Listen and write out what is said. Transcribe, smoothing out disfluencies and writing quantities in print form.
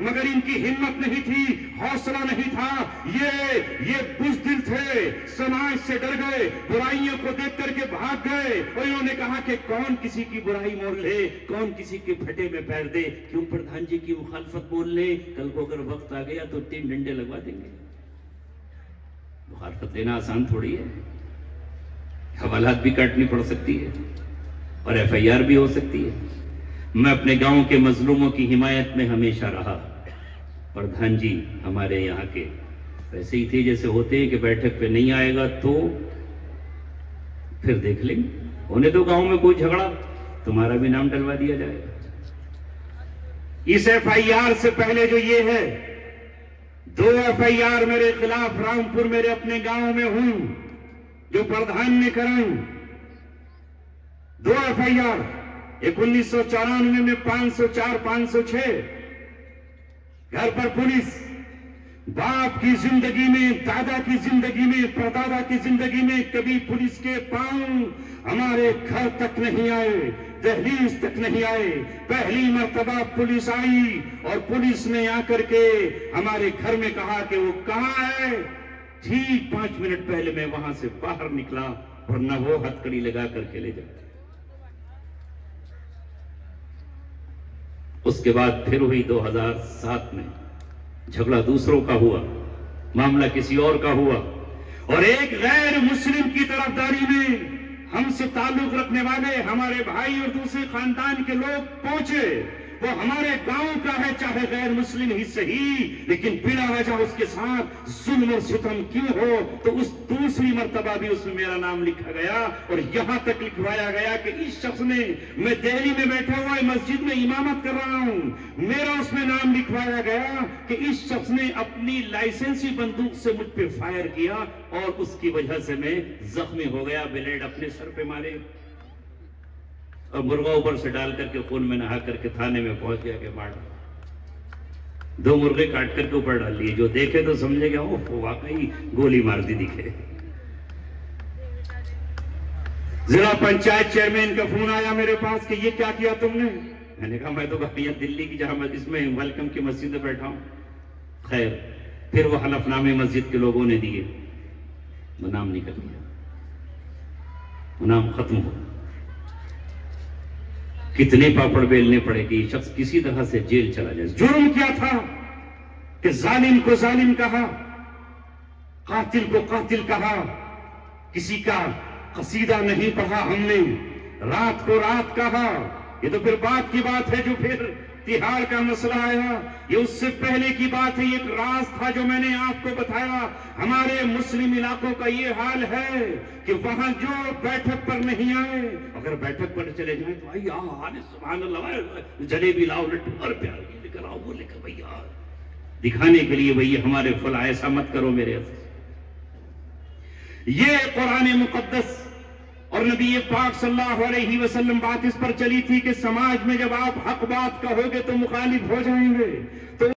मगर इनकी हिम्मत नहीं थी, हौसला नहीं था। ये बुज़दिल थे, समाज से डर गए, बुराइयों को देख करके भाग गए और इन्होंने कहा कि कौन किसी की बुराई मोल ले, कौन किसी के फटे में पैर दे, क्यों प्रधान जी की मुखालफत बोल ले, कल को अगर वक्त आ गया तो 3 डंडे लगवा देंगे। मुखालफत लेना आसान थोड़ी है, हवालात भी काटनी पड़ सकती है और FIR भी हो सकती है। मैं अपने गांव के मजलूमों की हिमायत में हमेशा रहा। प्रधान जी हमारे यहाँ के वैसे ही थे जैसे होते हैं कि बैठक पे नहीं आएगा तो फिर देख लेंगे, होने दो गांव में कोई झगड़ा, तुम्हारा भी नाम डलवा दिया जाएगा। इस FIR से पहले जो ये है, 2 FIR मेरे खिलाफ रामपुर मेरे अपने गांव में हूं, जो प्रधान ने कराई। 2 FIR, एक 1994 में 504, 506, घर पर पुलिस, बाप की जिंदगी में, दादा की जिंदगी में, परदादा की जिंदगी में कभी पुलिस के पांव हमारे घर तक नहीं आए, दहलीज तक नहीं आए। पहली मर्तबा पुलिस आई और पुलिस ने आकर के हमारे घर में कहा कि वो कहां है। ठीक 5 मिनट पहले मैं वहां से बाहर निकला और न वो हथकड़ी लगा करके ले जाते। उसके बाद फिर हुई 2007 में झगड़ा, दूसरों का हुआ, मामला किसी और का हुआ और एक गैर मुस्लिम की तरफदारी में हमसे ताल्लुक रखने वाले हमारे भाई और दूसरे खानदान के लोग पहुंचे। वो हमारे गांव का है, चाहे गैर मुस्लिम ही सही, लेकिन बिना वजह उसके साथ जुल्म और सितम क्यों हो। तो उस दूसरी मर्तबा भी उसमें मेरा नाम लिखा गया और यहां तक लिखवाया गया कि इस शख्स ने, मैं दिल्ली में बैठा हुआ मस्जिद में इमामत कर रहा हूं, मेरा उसमें नाम लिखवाया गया कि इस शख्स ने अपनी लाइसेंसी बंदूक से मुझ पे फायर किया और उसकी वजह से मैं जख्मी हो गया, ब्लेड अपने सर पे मारे और मुर्गा ऊपर से डाल करके खून में नहा करके थाने में पहुंच गया कि मार 2 मुर्गे काट करके ऊपर डाल लिए। जो देखे तो समझेगा वो वाकई गोली मार दी दिखे। जिला पंचायत चेयरमैन का फोन आया मेरे पास कि ये क्या किया तुमने। मैंने कहा मैं तो भैया दिल्ली की जहां इसमें वेलकम की मस्जिद में बैठा हूं। खैर फिर वो हलफनामे मस्जिद के लोगों ने दिए, वो नाम निकल गया, वो नाम खत्म हो। कितने पापड़ बेलने पड़े कि ये शख्स किसी तरह से जेल चला जाए। जुर्म क्या था कि जालिम को जालिम कहा, कातिल को कातिल कहा, किसी का कसीदा नहीं पढ़ा हमने, रात को रात कहा। ये तो फिर बात की बात है जो फिर तिहाड़ का मसला आया। ये उससे पहले की बात है। एक राज था जो मैंने आपको बताया। हमारे मुस्लिम इलाकों का ये हाल है कि वहां जो बैठक पर नहीं आए, अगर बैठक पर चले जाए तो भाई सुभान अल्लाह, जलेबी लाओ, लड्डू और प्यार लेकर आओ, वो लेकर भैया दिखाने के लिए भैया हमारे फला, ऐसा मत करो मेरे। ये कुरान मुकद्दस और नबी पाक सल्लल्लाहु अलैहि वसल्लम बात इस पर चली थी कि समाज में जब आप हक बात कहोगे तो मुखालिफ हो जाएंगे। तो